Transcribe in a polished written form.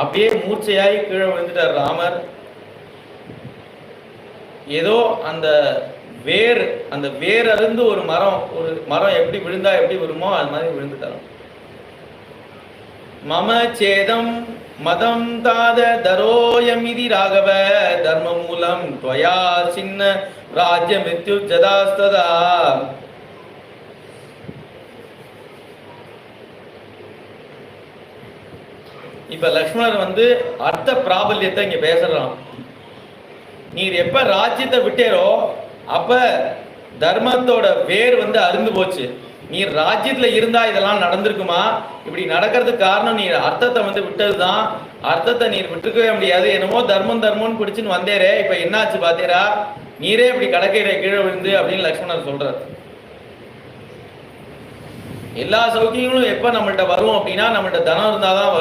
அப்படியே மூர்ச்சையாகி கீழே விழுந்துட்டார் ராமர். ஏதோ அந்த வேர் அருந்து ஒரு மரம் எப்படி விழுந்தா எப்படி வருமோ அது மாதிரி விழுந்துட்டார். மம சேதம் மதம் தாத தரோயமிதி ராகவ தர்ம மூலம் துவயா சின்ன ராஜ்ய மித்யு ஜதாஸ்ததா. இப்ப லக்ஷ்மணர் அர்த்த பிராபல்யத்தை இங்க பேசுறான். நீர் எப்ப ராஜ்யத்தை விட்டேரோ அப்ப தர்மத்தோட வேர் அருந்து போச்சு. நீர் ராஜ்யத்துல இருந்தா இதெல்லாம் நடந்திருக்குமா? இப்படி நடக்கிறதுக்கு காரணம் நீர் அர்த்தத்தை விட்டதுதான். அர்த்தத்தை நீர் விட்டுக்கவே முடியாது. என்னமோ தர்மம்னு பிடிச்சுன்னு வந்தேரே, இப்ப என்னாச்சு பாத்தேரா? நீரே இப்படி கடற்கரை கீழே விழுந்து அப்படின்னு லக்ஷ்மணர் சொல்றார். எல்லா சௌக்கியங்களும் எப்ப நம்மள்ட்ட வரும் அப்படின்னா நம்மள்ட்ட தனம் இருந்தாதான் வரும்.